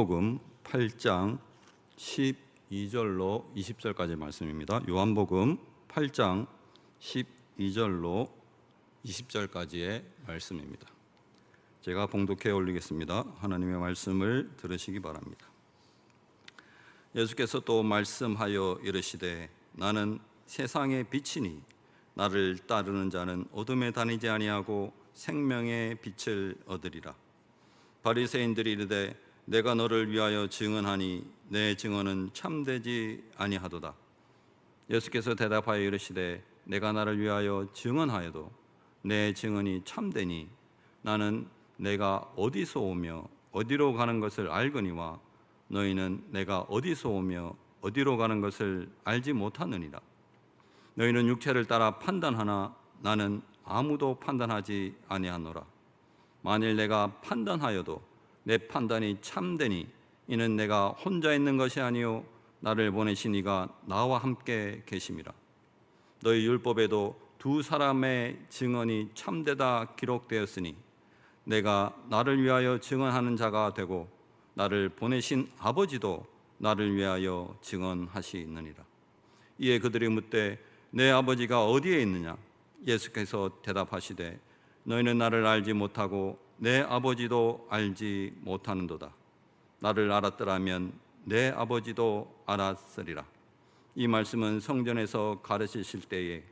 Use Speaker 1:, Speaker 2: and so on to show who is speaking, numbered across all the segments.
Speaker 1: 요한복음 8장 12절로 20절까지 말씀입니다. 요한복음 8장 12절로 20절까지의 말씀입니다. 제가 봉독해 올리겠습니다. 하나님의 말씀을 들으시기 바랍니다. 예수께서 또 말씀하여 이르시되 나는 세상의 빛이니 나를 따르는 자는 어둠에 다니지 아니하고 생명의 빛을 얻으리라. 바리새인들이 이르되 내가 너를 위하여 증언하니 내 증언은 참되지 아니하도다. 예수께서 대답하여 이르시되 내가 나를 위하여 증언하여도 내 증언이 참되니 나는 내가 어디서 오며 어디로 가는 것을 알거니와 너희는 내가 어디서 오며 어디로 가는 것을 알지 못하느니라. 너희는 육체를 따라 판단하나 나는 아무도 판단하지 아니하노라. 만일 내가 판단하여도 내 판단이 참되니 이는 내가 혼자 있는 것이 아니요 나를 보내신 이가 나와 함께 계심이라. 너희 율법에도 두 사람의 증언이 참되다 기록되었으니 내가 나를 위하여 증언하는 자가 되고 나를 보내신 아버지도 나를 위하여 증언하시느니라. 이에 그들이 묻되 내 아버지가 어디에 있느냐? 예수께서 대답하시되 너희는 나를 알지 못하고 내 아버지도 알지 못하는도다. 나를 알았더라면 내 아버지도 알았으리라. 이 말씀은 성전에서 가르치실 때에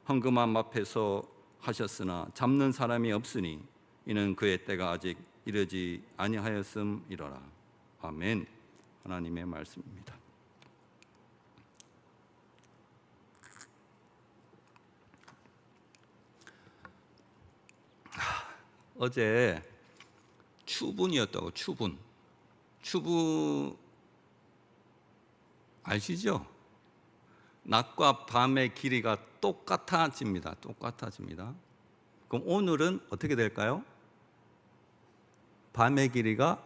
Speaker 1: 헌금함 앞에서 하셨으나 잡는 사람이 없으니 이는 그의 때가 아직 이르지 아니하였음이로라. 아멘. 하나님의 말씀입니다. 어제 추분이었다고. 추분 아시죠? 낮과 밤의 길이가 똑같아집니다. 그럼 오늘은 어떻게 될까요? 밤의 길이가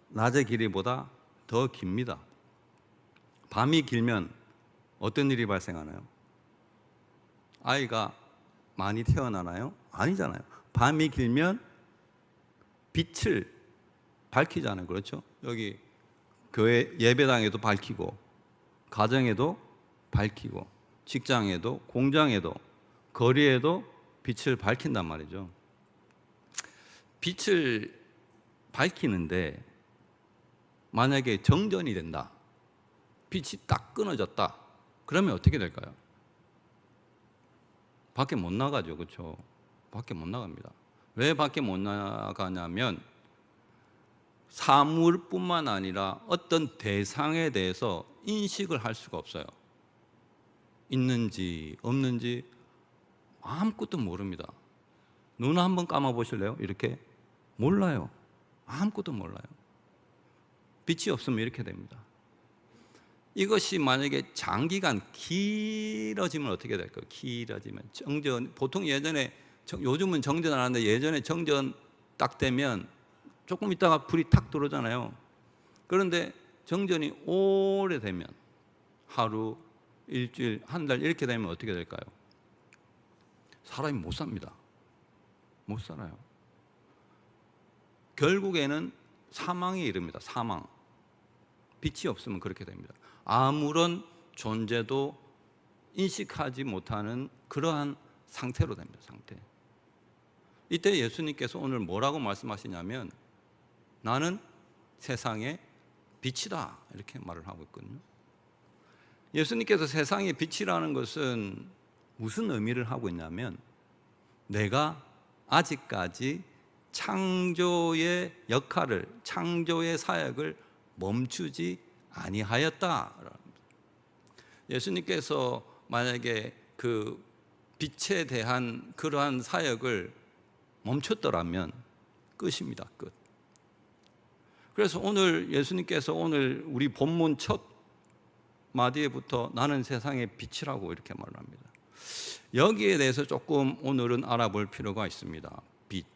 Speaker 1: 낮의 길이보다 더 깁니다. 밤이 길면 어떤 일이 발생하나요? 아이가 많이 태어나나요? 아니잖아요. 밤이 길면 빛을 밝히잖아요. 그렇죠? 여기 교회 예배당에도 밝히고 가정에도 밝히고 직장에도 공장에도 거리에도 빛을 밝힌단 말이죠. 빛을 밝히는데 만약에 정전이 된다, 빛이 딱 끊어졌다, 그러면 어떻게 될까요? 밖에 못 나가죠. 그렇죠? 밖에 못 나갑니다. 왜 밖에 못 나가냐면 사물뿐만 아니라 어떤 대상에 대해서 인식을 할 수가 없어요. 있는지 없는지 아무것도 모릅니다. 눈 한번 감아 보실래요? 이렇게 몰라요. 아무것도 몰라요. 빛이 없으면 이렇게 됩니다. 이것이 만약에 장기간 길어지면 어떻게 될까요? 길어지면 정전, 보통 예전에 요즘은 정전 안 하는데 예전에 정전 딱 되면 조금 있다가 불이 탁 들어오잖아요. 그런데 정전이 오래되면 하루, 일주일, 한 달 이렇게 되면 어떻게 될까요? 사람이 못 삽니다. 못 살아요. 결국에는 사망에 이릅니다. 사망. 빛이 없으면 그렇게 됩니다. 아무런 존재도 인식하지 못하는 그러한 상태로 됩니다. 상태. 이때 예수님께서 오늘 뭐라고 말씀하시냐면 나는 세상의 빛이다 이렇게 말을 하고 있거든요. 예수님께서 세상의 빛이라는 것은 무슨 의미를 하고 있냐면 내가 아직까지 창조의 역할을, 창조의 사역을 멈추지 아니하였다. 예수님께서 만약에 그 빛에 대한 그러한 사역을 멈췄더라면 끝입니다. 끝. 그래서 오늘 예수님께서 오늘 우리 본문 첫 마디에부터 나는 세상의 빛이라고 이렇게 말을 합니다. 여기에 대해서 조금 오늘은 알아볼 필요가 있습니다. 빛.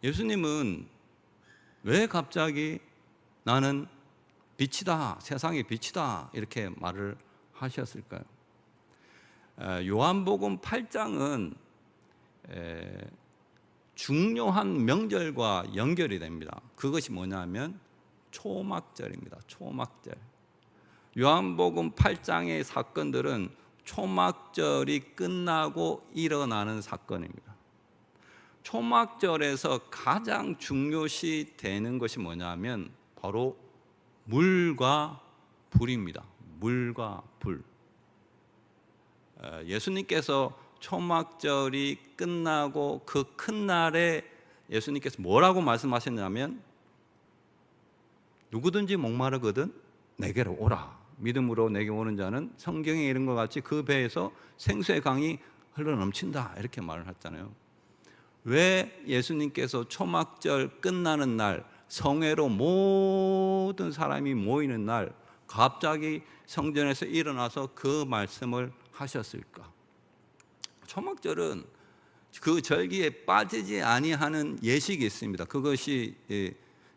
Speaker 1: 예수님은 왜 갑자기 나는 빛이다, 세상의 빛이다 이렇게 말을 하셨을까요? 요한복음 8장은 중요한 명절과 연결이 됩니다. 그것이 뭐냐면 초막절입니다. 초막절. 요한복음 8장의 사건들은 초막절이 끝나고 일어나는 사건입니다. 초막절에서 가장 중요시 되는 것이 뭐냐면 바로 물과 불입니다. 물과 불. 예수님께서 초막절이 끝나고 그 큰 날에 예수님께서 뭐라고 말씀하셨냐면 누구든지 목마르거든 내게로 오라. 믿음으로 내게 오는 자는 성경에 이른 것 같이 그 배에서 생수의 강이 흘러넘친다. 이렇게 말을 했잖아요. 왜 예수님께서 초막절 끝나는 날, 성회로 모든 사람이 모이는 날 갑자기 성전에서 일어나서 그 말씀을 하셨을까? 초막절은 그 절기에 빠지지 아니하는 예식이 있습니다. 그것이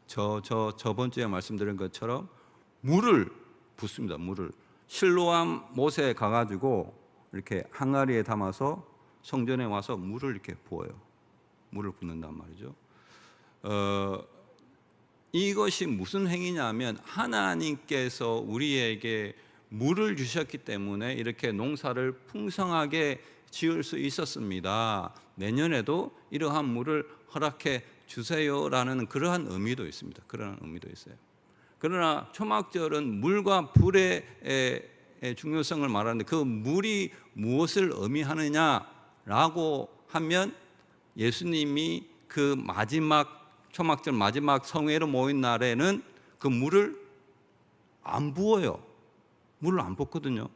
Speaker 1: 저번 주에 말씀드린 것처럼 물을 붓습니다. 물을 실로암 못에 가가지고 이렇게 항아리에 담아서 성전에 와서 물을 이렇게 부어요. 물을 붓는단 말이죠. 이것이 무슨 행위냐면 하나님께서 우리에게 물을 주셨기 때문에 이렇게 농사를 풍성하게 지을 수 있었습니다. 내년에도 이러한 물을 허락해 주세요라는 그러한 의미도 있습니다. 그러한 의미도 있어요. 그러나 초막절은 물과 불의 중요성을 말하는데 그 물이 무엇을 의미하느냐라고 하면 예수님이 그 마지막 초막절 마지막 성회로 모인 날에는 그 물을 안 부어요. 물을 안 붓거든요.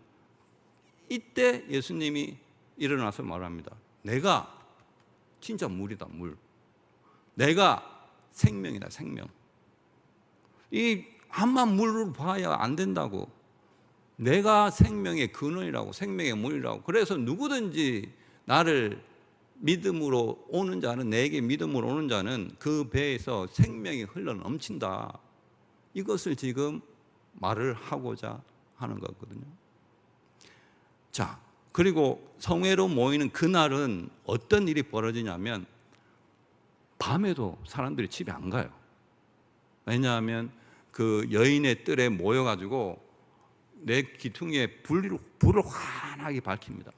Speaker 1: 이때 예수님이 일어나서 말합니다. 내가 진짜 물이다, 물. 내가 생명이다, 생명. 이 한만 물을 봐야 안 된다고. 내가 생명의 근원이라고, 생명의 물이라고. 그래서 누구든지 나를 믿음으로 오는 자는, 내게 믿음으로 오는 자는 그 배에서 생명이 흘러 넘친다. 이것을 지금 말을 하고자 하는 거거든요. 자, 그리고 성회로 모이는 그날은 어떤 일이 벌어지냐면 밤에도 사람들이 집에 안 가요. 왜냐하면 그 여인의 뜰에 모여가지고 내 기퉁이에 불을 환하게 밝힙니다.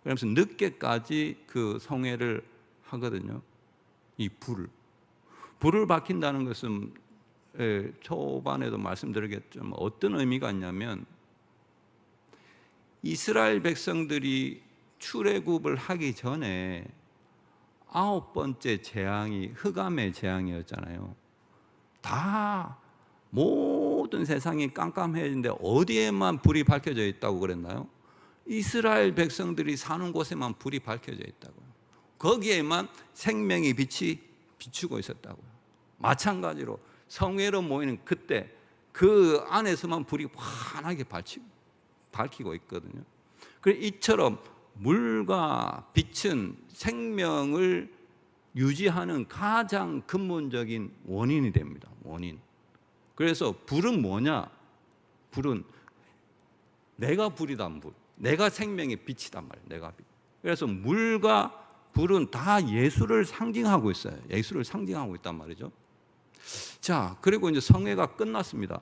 Speaker 1: 그러면서 늦게까지 그 성회를 하거든요. 이 불을 밝힌다는 것은 초반에도 말씀드리겠지만 어떤 의미가 있냐면 이스라엘 백성들이 출애굽을 하기 전에 9번째 재앙이 흑암의 재앙이었잖아요. 다 모든 세상이 깜깜해지는데 어디에만 불이 밝혀져 있다고 그랬나요? 이스라엘 백성들이 사는 곳에만 불이 밝혀져 있다고요. 거기에만 생명의 빛이 비추고 있었다고요. 마찬가지로 성회로 모이는 그때 그 안에서만 불이 환하게 밝히고 있거든요. 그래서 이처럼 물과 빛은 생명을 유지하는 가장 근본적인 원인이 됩니다. 원인. 그래서 불은 뭐냐? 불은 내가 불이다, 불. 내가 생명의 빛이단 말이에요. 내가 빛. 그래서 물과 불은 다 예수를 상징하고 있어요. 예수를 상징하고 있단 말이죠. 자, 그리고 이제 성회가 끝났습니다.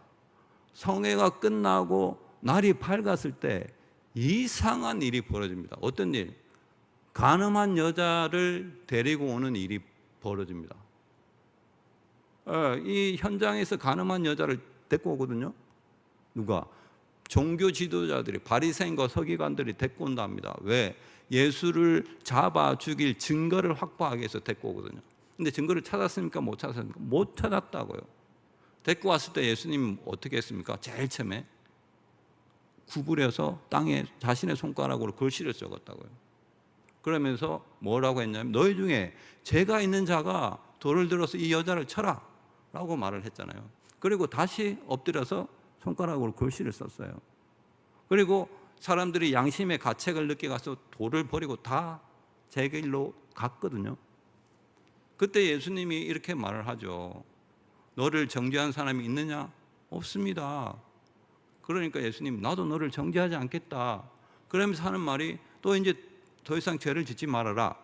Speaker 1: 성회가 끝나고 날이 밝았을 때 이상한 일이 벌어집니다. 어떤 일? 간음한 여자를 데리고 오는 일이 벌어집니다. 이 현장에서 간음한 여자를 데리고 오거든요. 누가? 종교 지도자들이, 바리새인과 서기관들이 데리고 온답니다. 왜? 예수를 잡아 죽일 증거를 확보하기 위해서 데리고 오거든요. 근데 증거를 찾았습니까? 못 찾았습니까? 못 찾았다고요. 데리고 왔을 때 예수님 어떻게 했습니까? 제일 처음에 구부려서 땅에 자신의 손가락으로 글씨를 적었다고요. 그러면서 뭐라고 했냐면 너희 중에 죄가 있는 자가 돌을 들어서 이 여자를 쳐라 라고 말을 했잖아요. 그리고 다시 엎드려서 손가락으로 글씨를 썼어요. 그리고 사람들이 양심의 가책을 느끼 가서 돌을 버리고 다 제 길로 갔거든요. 그때 예수님이 이렇게 말을 하죠. 너를 정죄한 사람이 있느냐? 없습니다. 그러니까 예수님, 나도 너를 정죄하지 않겠다. 그러면서 하는 말이 또 이제 더 이상 죄를 짓지 말아라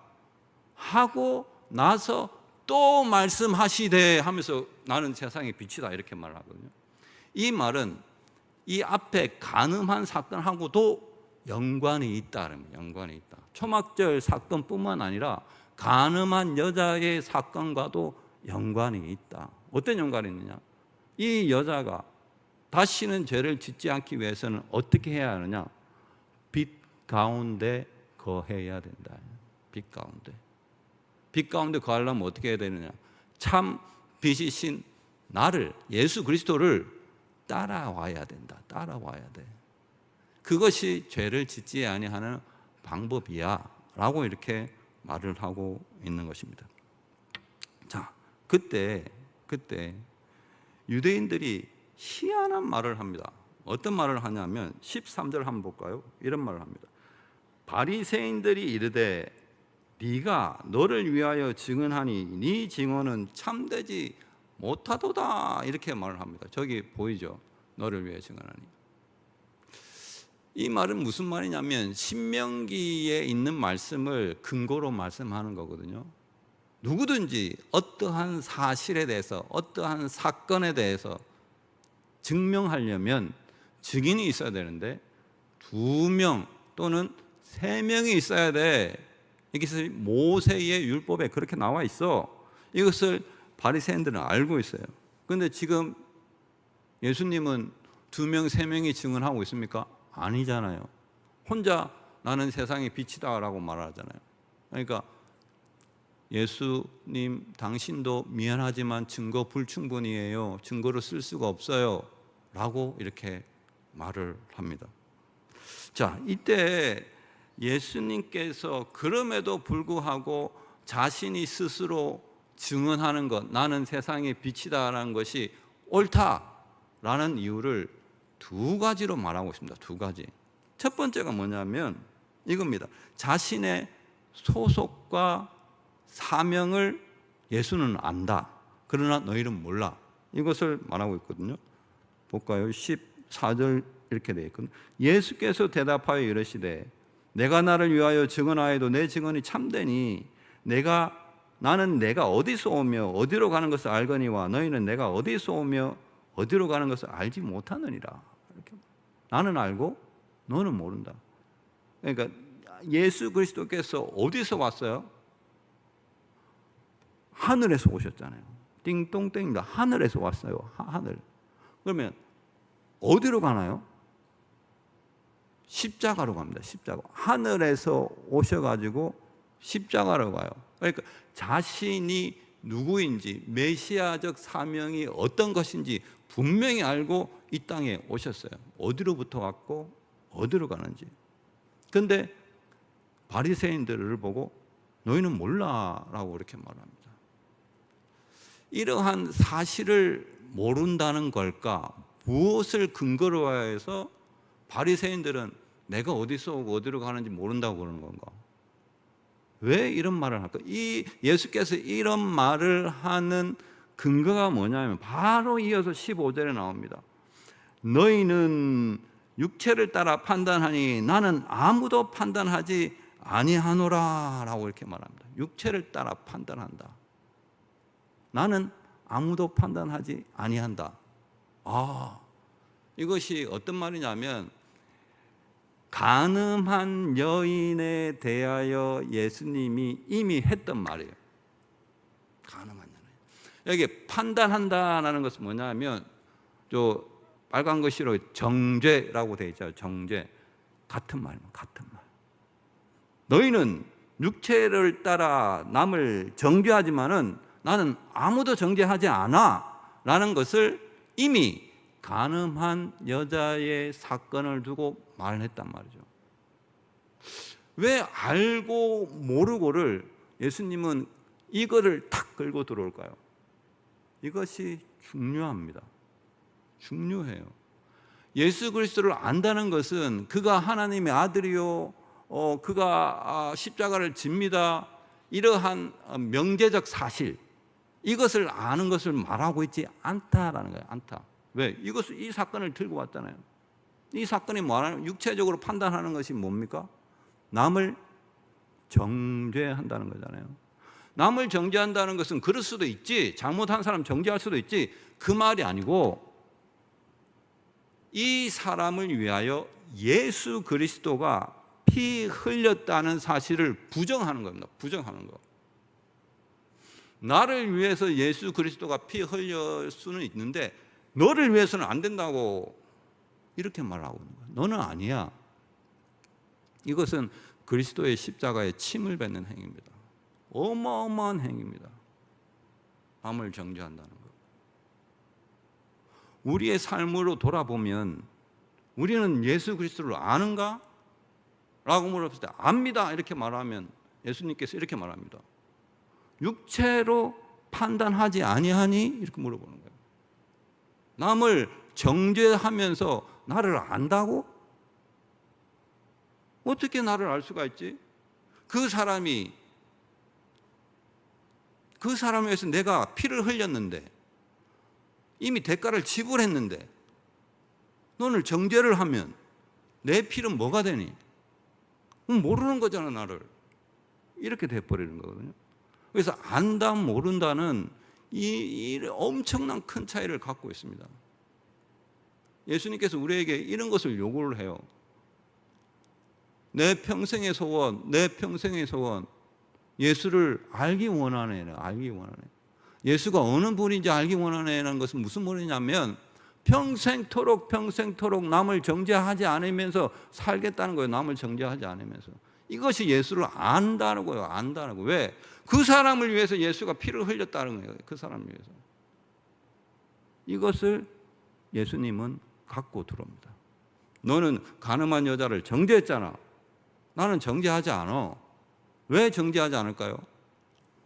Speaker 1: 하고 나서 또 말씀하시되 하면서 나는 세상의 빛이다 이렇게 말을 하거든요. 이 말은 이 앞에 간음한 사건하고도 연관이 있다. 연관이 있다. 초막절 사건뿐만 아니라 간음한 여자의 사건과도 연관이 있다. 어떤 연관이 있느냐? 이 여자가 다시는 죄를 짓지 않기 위해서는 어떻게 해야 하느냐? 빛 가운데 거해야 된다. 빛 가운데. 빛 가운데 거하려면 어떻게 해야 되느냐? 참 빛이신 나를, 예수 그리스도를 따라와야 된다. 따라와야 돼. 그것이 죄를 짓지 아니하는 방법이야 라고 이렇게 말을 하고 있는 것입니다. 자, 그때 유대인들이 희한한 말을 합니다. 어떤 말을 하냐면 13절 한번 볼까요? 이런 말을 합니다. 바리새인들이 이르되 네가 너를 위하여 증언하니 네 증언은 참되지 못하도다 이렇게 말을 합니다. 저기 보이죠? 너를 위해 증언하니. 이 말은 무슨 말이냐면 신명기에 있는 말씀을 근거로 말씀하는 거거든요. 누구든지 어떠한 사실에 대해서 어떠한 사건에 대해서 증명하려면 증인이 있어야 되는데 2명 또는 3명이 있어야 돼. 이것이 모세의 율법에 그렇게 나와 있어. 이것을 바리새인들은 알고 있어요. 그런데 지금 예수님은 2명, 3명이 증언하고 있습니까? 아니잖아요. 혼자 나는 세상의 빛이다 라고 말하잖아요. 그러니까 예수님 당신도 미안하지만 증거 불충분이에요. 증거를 쓸 수가 없어요 라고 이렇게 말을 합니다. 자, 이때 예수님께서 그럼에도 불구하고 자신이 스스로 증언하는 것, 나는 세상의 빛이다라는 것이 옳다라는 이유를 2가지로 말하고 있습니다. 2가지. 첫 번째가 뭐냐면 이겁니다. 자신의 소속과 사명을 예수는 안다. 그러나 너희는 몰라. 이것을 말하고 있거든요. 볼까요? 14절 이렇게 되어 있거든요. 예수께서 대답하여 이르시되 내가 나를 위하여 증언하여도 내 증언이 참되니 나는 내가 어디서 오며 어디로 가는 것을 알거니와 너희는 내가 어디서 오며 어디로 가는 것을 알지 못하느니라. 이렇게. 나는 알고 너는 모른다. 그러니까 예수 그리스도께서 어디서 왔어요? 하늘에서 오셨잖아요. 띵동땡입니다. 하늘에서 왔어요. 하늘. 그러면 어디로 가나요? 십자가로 갑니다. 십자가. 하늘에서 오셔가지고 십자가로 가요. 그러니까 자신이 누구인지 메시아적 사명이 어떤 것인지 분명히 알고 이 땅에 오셨어요. 어디로부터 왔고 어디로 가는지. 그런데 바리새인들을 보고 너희는 몰라라고 이렇게 말합니다. 이러한 사실을 모른다는 걸까? 무엇을 근거로 해서 바리새인들은 내가 어디서 오고 어디로 가는지 모른다고 그러는 건가? 왜 이런 말을 할까? 이 예수께서 이런 말을 하는 근거가 뭐냐면 바로 이어서 15절에 나옵니다. 너희는 육체를 따라 판단하니 나는 아무도 판단하지 아니하노라 라고 이렇게 말합니다. 육체를 따라 판단한다. 나는 아무도 판단하지 아니한다. 이것이 어떤 말이냐면 간음한 여인에 대하여 예수님이 이미 했던 말이에요. 간음한 여인. 여기 판단한다라는 것은 뭐냐면 저 빨간 글씨로 정죄라고 되어 있죠. 정죄. 같은 말입니다. 같은 말. 너희는 육체를 따라 남을 정죄하지만은 나는 아무도 정죄하지 않아 라는 것을 이미 간음한 여자의 사건을 두고 말했단 말이죠. 왜 알고 모르고를 예수님은 이거를 탁 끌고 들어올까요? 이것이 중요합니다. 중요해요. 예수 그리스도를 안다는 것은 그가 하나님의 아들이요, 그가 십자가를 집니다. 이러한 명제적 사실, 이것을 아는 것을 말하고 있지 않다라는 거예요. 않다. 왜? 이 사건을 들고 왔잖아요. 이 사건이 뭐하는 육체적으로 판단하는 것이 뭡니까? 남을 정죄한다는 거잖아요.
Speaker 2: 남을 정죄한다는 것은 그럴 수도 있지, 잘못한 사람 정죄할 수도 있지, 그 말이 아니고 이 사람을 위하여 예수 그리스도가 피 흘렸다는 사실을 부정하는 겁니다. 부정하는 거. 나를 위해서 예수 그리스도가 피 흘릴 수는 있는데 너를 위해서는 안 된다고 이렇게 말하고 있는 거예요. 너는 아니야. 이것은 그리스도의 십자가에 침을 뱉는 행위입니다. 어마어마한 행위입니다. 남을 정죄한다는 것. 우리의 삶으로 돌아보면 우리는 예수 그리스도를 아는가? 라고 물었을 때 압니다 이렇게 말하면 예수님께서 이렇게 말합니다. 육체로 판단하지 아니하니? 이렇게 물어보는 거예요. 남을 정죄하면서 나를 안다고? 어떻게 나를 알 수가 있지? 그 사람을 위해서 내가 피를 흘렸는데 이미 대가를 지불했는데 너를 정죄를 하면 내 피는 뭐가 되니? 모르는 거잖아 나를. 이렇게 돼버리는 거거든요. 그래서 안다 모른다는 이 엄청난 큰 차이를 갖고 있습니다. 예수님께서 우리에게 이런 것을 요구를 해요. 내 평생의 소원, 내 평생의 소원, 예수를 알기 원하네. 알기 원하네. 예수가 어느 분인지 알기 원하네라는 것은 무슨 말이냐면 평생토록 남을 정죄하지 않으면서 살겠다는 거예요. 남을 정죄하지 않으면서. 이것이 예수를 안다는 거예요. 안다는 거. 왜? 그 사람을 위해서 예수가 피를 흘렸다는 거예요. 그 사람을 위해서. 이것을 예수님은 갖고 들어옵니다. 너는 가늠한 여자를 정죄했잖아. 나는 정죄하지 않아. 왜 정죄하지 않을까요?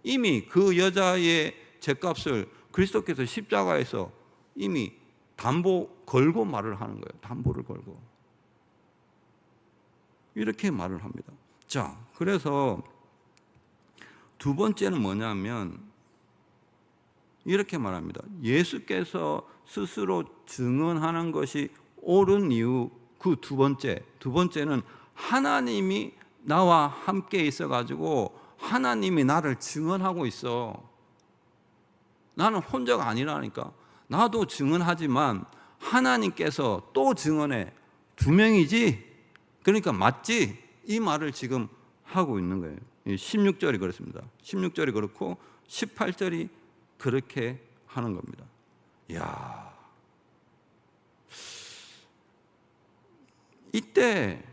Speaker 2: 이미 그 여자의 죗값을 그리스도께서 십자가에서 이미 담보 걸고 말을 하는 거예요. 담보를 걸고. 이렇게 말을 합니다. 자, 그래서 두 번째는 뭐냐면 이렇게 말합니다. 예수께서 스스로 증언하는 것이 옳은 이유 그 두 번째는 하나님이 나와 함께 있어가지고 하나님이 나를 증언하고 있어. 나는 혼자가 아니라니까. 나도 증언하지만 하나님께서 또 증언해. 두 명이지? 그러니까 맞지? 이 말을 지금 하고 있는 거예요. 16절이 그렇습니다. 16절이 그렇고 18절이 그렇게 하는 겁니다. 이야. 이때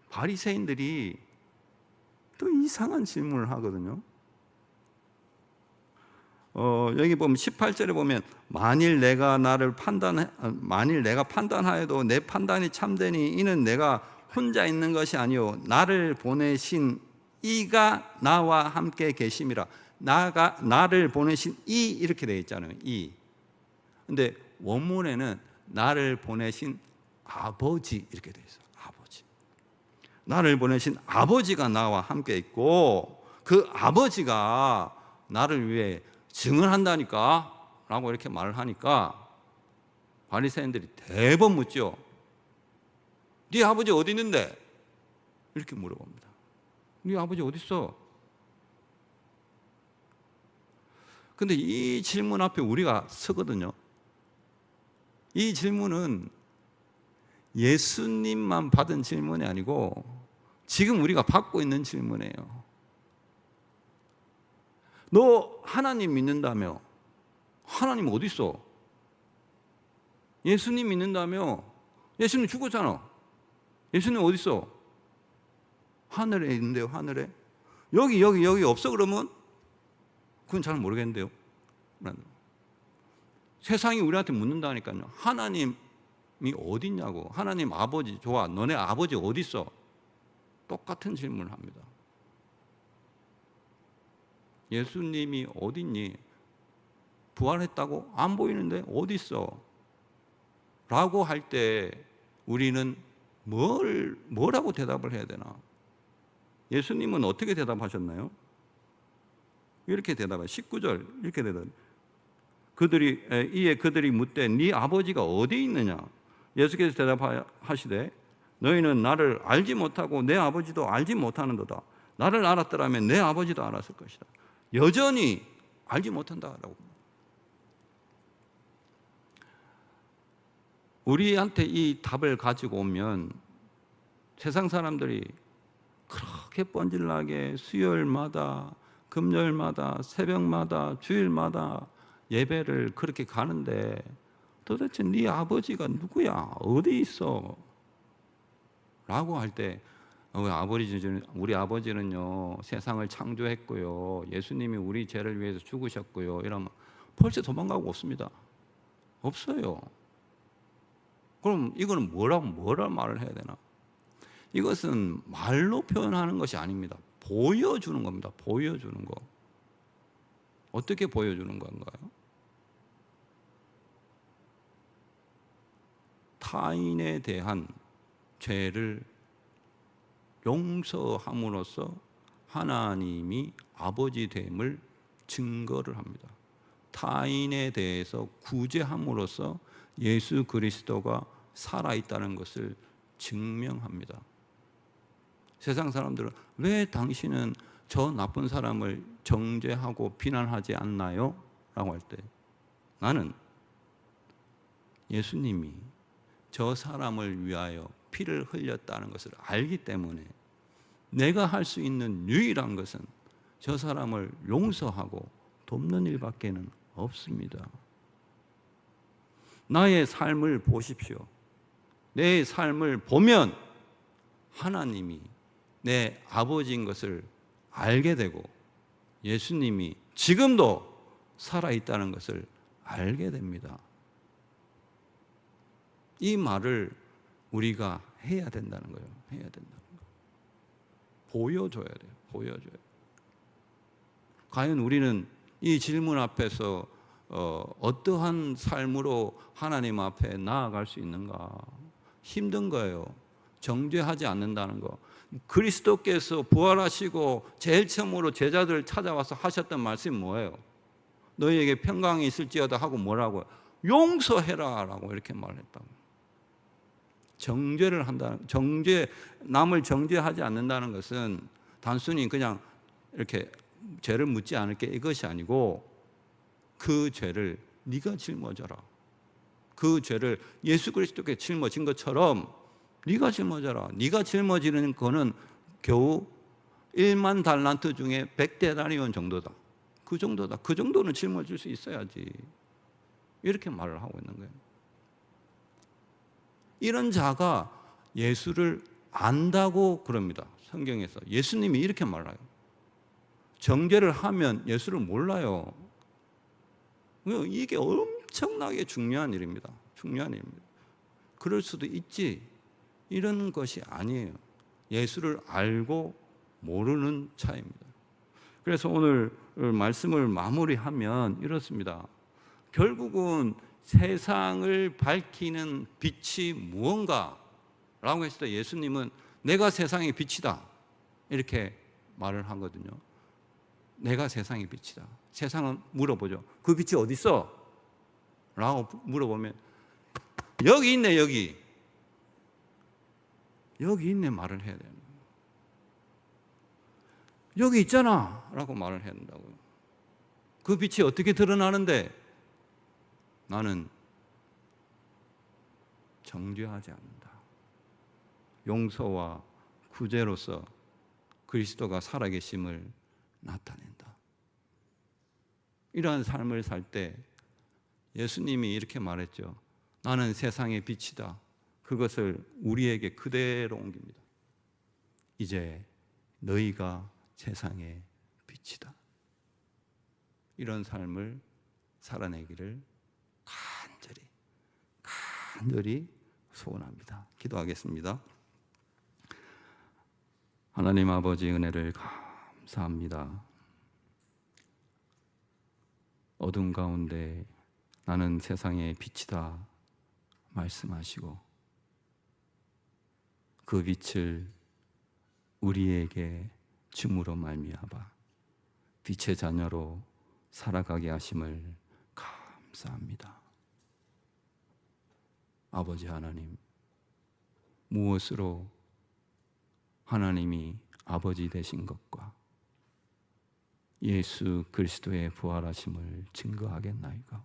Speaker 2: 바리새인들이 또 이상한 질문을 하거든요. 여기 보면 18절에 보면 만일 내가 판단하여도 내 판단이 참되니 이는 내가 혼자 있는 것이 아니요 나를 보내신 이가 나와 함께 계심이라. 나를 보내신 이 이렇게 되어 있잖아요. 이. 근데 원문에는 나를 보내신 아버지 이렇게 되어 있어요. 아버지. 나를 보내신 아버지가 나와 함께 있고 그 아버지가 나를 위해 증언한다니까 라고 이렇게 말을 하니까 바리새인들이 대번 묻죠. 네 아버지 어디 있는데? 이렇게 물어봅니다. 네 아버지 어디 있어? 근데 이 질문 앞에 우리가 서거든요. 이 질문은 예수님만 받은 질문이 아니고 지금 우리가 받고 있는 질문이에요. 너 하나님 믿는다며? 하나님 어디 있어? 예수님 믿는다며? 예수님 죽었잖아. 예수님 어디 있어? 하늘에 있는데요. 하늘에. 여기 없어 그러면? 그건 잘 모르겠는데요. 세상이 우리한테 묻는다니까요. 하나님이 어디 있냐고. 하나님 아버지 좋아. 너네 아버지 어디 있어? 똑같은 질문을 합니다. 예수님이 어디 있니? 부활했다고? 안 보이는데 어디 있어? 라고 할 때 우리는 뭐라고 대답을 해야 되나? 예수님은 어떻게 대답하셨나요? 이렇게 대답해요. 19절 이렇게 대답해요. 그들이 묻되 네 아버지가 어디 있느냐? 예수께서 대답하시되 너희는 나를 알지 못하고 내 아버지도 알지 못하는도다. 나를 알았더라면 내 아버지도 알았을 것이다. 여전히 알지 못한다라고. 우리한테 이 답을 가지고 오면 세상 사람들이 그렇게 뻔질나게 수요일마다, 금요일마다, 새벽마다, 주일마다 예배를 그렇게 가는데 도대체 네 아버지가 누구야? 어디 있어? 라고 할 때 우리 아버지는요 세상을 창조했고요, 예수님이 우리 죄를 위해서 죽으셨고요, 이러면 벌써 도망가고 없습니다. 없어요. 그럼 이거는 뭐라 말을 해야 되나? 이것은 말로 표현하는 것이 아닙니다. 보여주는 겁니다. 보여주는 거. 어떻게 보여주는 건가요? 타인에 대한 죄를 용서함으로써 하나님이 아버지 됨을 증거를 합니다. 타인에 대해서 구제함으로써 예수 그리스도가 살아있다는 것을 증명합니다. 세상 사람들은 왜 당신은 저 나쁜 사람을 정죄하고 비난하지 않나요? 라고 할 때 나는 예수님이 저 사람을 위하여 피를 흘렸다는 것을 알기 때문에 내가 할 수 있는 유일한 것은 저 사람을 용서하고 돕는 일밖에는 없습니다. 나의 삶을 보십시오. 내 삶을 보면 하나님이 내 아버지인 것을 알게 되고 예수님이 지금도 살아있다는 것을 알게 됩니다. 이 말을 우리가 해야 된다는 거예요. 해야 된다는 거. 보여줘야 돼요. 보여줘야 돼요. 과연 우리는 이 질문 앞에서 어떠한 삶으로 하나님 앞에 나아갈 수 있는가? 힘든 거예요. 정죄하지 않는다는 거. 그리스도께서 부활하시고 제일 처음으로 제자들을 찾아와서 하셨던 말씀이 뭐예요? 너희에게 평강이 있을지어다 하고 뭐라고요? 용서해라 라고 이렇게 말했다고. 정죄를 한다. 남을 정죄하지 않는다는 것은 단순히 그냥 이렇게 죄를 묻지 않을게 이것이 아니고 그 죄를 네가 짊어져라. 그 죄를 예수 그리스도께 짊어진 것처럼 네가 짊어져라. 네가 짊어지는 거는 겨우 1만 달란트 중에 100데나리온 정도다. 그 정도다. 그 정도는 짊어질 수 있어야지. 이렇게 말을 하고 있는 거예요. 이런 자가 예수를 안다고 그럽니다. 성경에서 예수님이 이렇게 말해요. 정죄를 하면 예수를 몰라요. 이게 엄청나게 중요한 일입니다. 중요한 일입니다. 그럴 수도 있지. 이런 것이 아니에요. 예수를 알고 모르는 차이입니다. 그래서 오늘 말씀을 마무리하면 이렇습니다. 결국은 세상을 밝히는 빛이 무언가라고 했을 때 예수님은 내가 세상의 빛이다 이렇게 말을 하거든요. 내가 세상의 빛이다. 세상은 물어보죠. 그 빛이 어디 있어? 라고 물어보면 여기 있네. 여기 있네 말을 해야 돼요. 여기 있잖아 라고 말을 해야 된다고요. 그 빛이 어떻게 드러나는데? 나는 정죄하지 않는다. 용서와 구제로서 그리스도가 살아계심을 나타낸다. 이러한 삶을 살 때 예수님이 이렇게 말했죠. 나는 세상의 빛이다. 그것을 우리에게 그대로 옮깁니다. 이제 너희가 세상의 빛이다. 이런 삶을 살아내기를 간절히 소원합니다. 기도하겠습니다. 하나님 아버지 은혜를 감사합니다. 어둠 가운데 나는 세상의 빛이다 말씀하시고 그 빛을 우리에게 줌으로 말미암아 빛의 자녀로 살아가게 하심을 감사합니다. 아버지 하나님, 무엇으로 하나님이 아버지 되신 것과 예수 그리스도의 부활하심을 증거하겠나이까?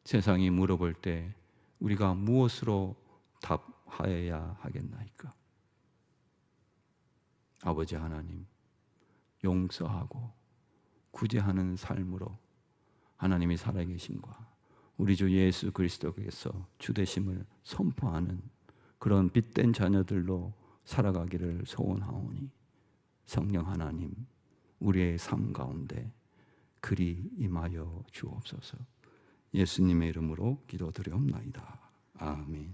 Speaker 2: 세상이 물어볼 때 우리가 무엇으로 답하여야 하겠나이까? 아버지 하나님, 용서하고 구제하는 삶으로 하나님이 살아계심과 우리 주 예수 그리스도께서 주되심을 선포하는 그런 빛된 자녀들로 살아가기를 소원하오니 성령 하나님, 우리의 삶 가운데 그리 임하여 주옵소서. 예수님의 이름으로 기도드리옵나이다. 아멘.